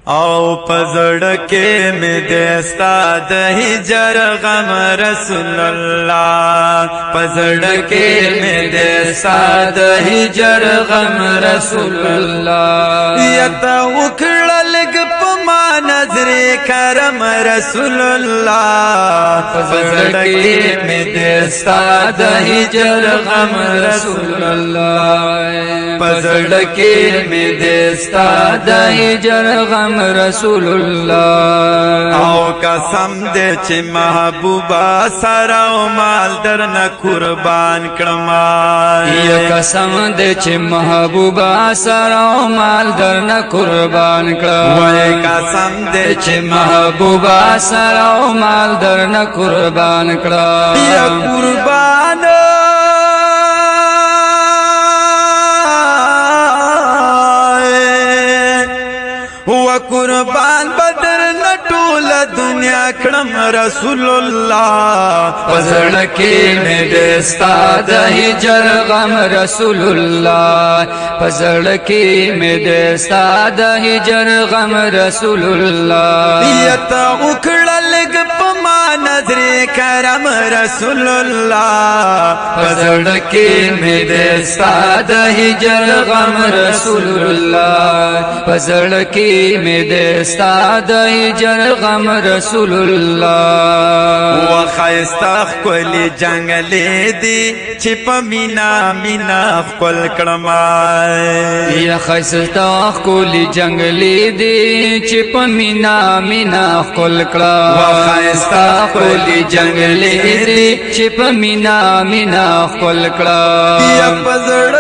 او پزړ کې مې دستا د هجر غم رسول الله پزړ کې مې دستا د هجر غم رسول الله یتا وکړل په ما نظر کرم رسول الله پزړ کې مې دستا د هجر غم رسول الله پزړ کې مې دستا د هجر غم رسول الله او قسم دې چې محبوبا سره او مال درنه قربان کړم یا قسم دې چې محبوبا سره او مال درنه قربان کړم وای قسم دې چې محبوبا سره او مال درنه قربان کړم یا قربان قربان بدر نټول دنیا کړم رسول الله پزړ کې مې دستا د هجر غم رسول الله پزړ کې مې دستا د هجر غم رسول الله یتا وکړل په نظر کرم رسول الله پزړ کې مې دستا د هجر غم رسول الله پزړ کې مې دستا د هجر غم رسول الله و خیستا خپل جنگلې دی چې په مینا مینا خپل کړم یا خیستا خپل جنگلې دی چې په مینا مینا خپل کړم و خیستا خپل جنگلې دی چې په مینا مینا خپل کړم یا پزړ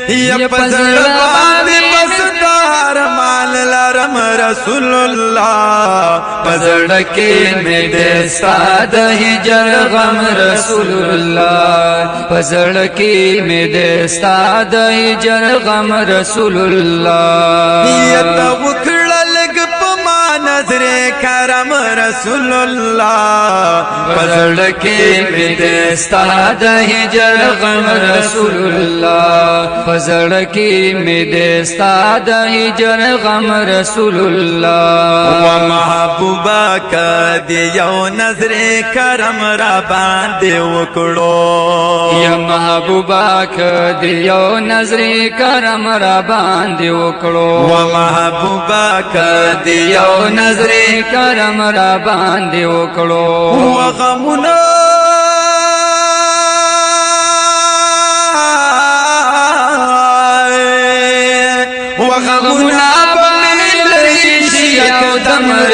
یا پزړ باندې پسدار مال لرم رسول الله پزړ کې مې دستا د هجر غم رسول الله پزړ کې مې دستا د هجر غم رسول الله یتا وکړل په ما نظر کرم رسول الله پزړ کې مې دستا د هجر غم رسول الله پزړ کې مې دستا د هجر غم رسول الله و محبوبا کدی یو نظر کرم را باندې وکړو یا محبوبا کدی یو نظر کرم را باندې وکړو و محبوبا کدی یو نظر کرم را باندې وکړو و غمنا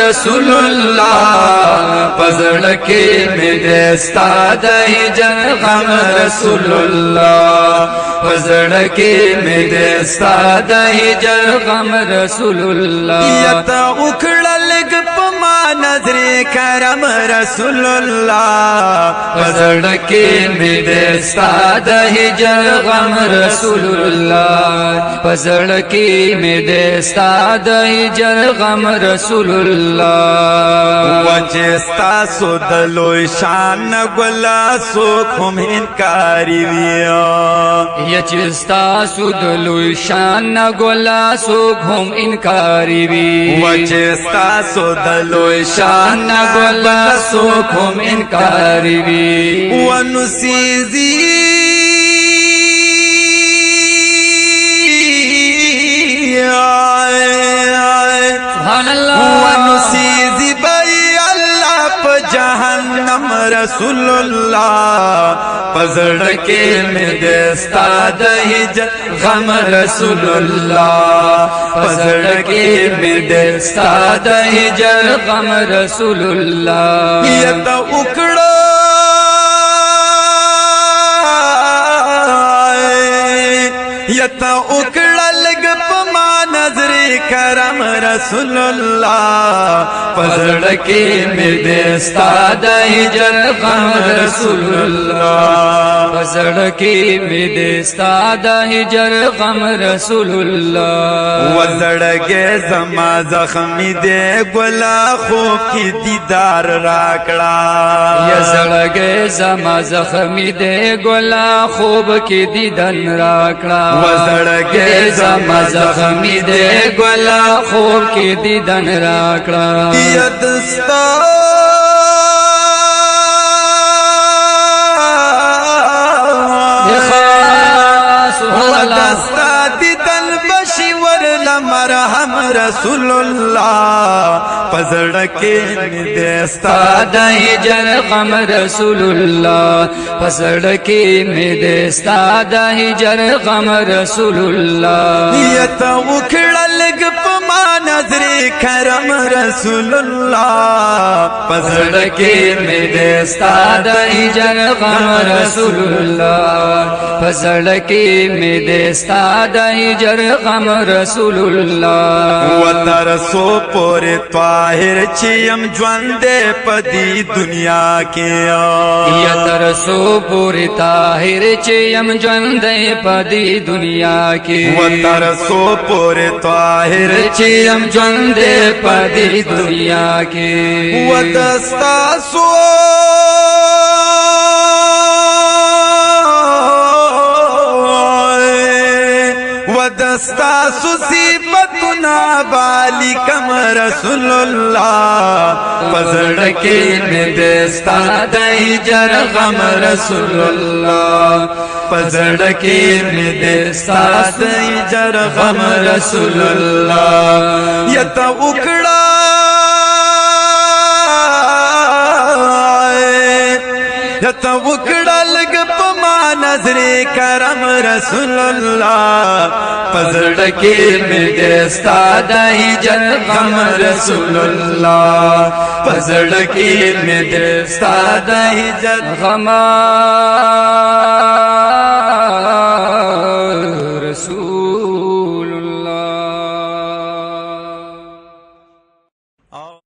رسول الله پزړ کې مې دستا د هجر غم رسول الله پزړ کې مې دستا د هجر غم رسول الله یتا وکړل په ما نظر کرم رسول الله پزړ کې مې دستا د هجر غم رسول الله پزړ کې مې دستا د هجر غم رسول الله وجستا سود لوی شان ګلا سو کوم انکاری ویا یا چستا سود لوی شان ګلا سو کوم انکاری وی وجستا سود لوی شان ګلا سو کوم انکاری وی ونسیزی سبحان الله ونسیزی بای اللہ پا جہنم رسول اللہ پزړ کې مې دستا د هجر غم رسول الله پزړ کې مې دستا د هجر غم رسول الله یتا وکړو یتا وکړل په ما نظر کرم رسول الله پزړه کې مې دې ستا د هجر غم رسول الله پزړه کې مې دې ستا د هجر غم رسول الله وزړګې زما زخمی دې ګلا خوب کې دیدار راکړه یا زړګې زما زخمی دې ګلا خوب کې دیدن راکړه وزړګې زما زخمی دې ګلا خوب کې دیدن راکړه یا دستا مرحم رسول الله پزړکه مې دستا د هجر غم رسول الله پزړکه مې دستا د هجر غم رسول الله نیت وکړل په ما نظر کرم رسول الله پزړکه مې دستا د هجر غم رسول الله پزړکه مې دستا د هجر غم رسول الله وترسو پور طاهر چیم ژوند پدی دنیا کې یا ترسو پور طاهر چیم ژوند پدی دنیا کې وترسو پور طاهر چیم ژوند پدی دنیا کې ودستا سو ودستا صفتنا بالکم رسول الله پزړکه مې دستا د هجر غم رسول الله پزړکه مې دستا د هجر غم رسول الله یت وکړه یت وکړه لګ په ما نظر کرم رسول الله پزړکه مې دستا د هجر غم رسول الله پزړکه مې دستا د هجر غم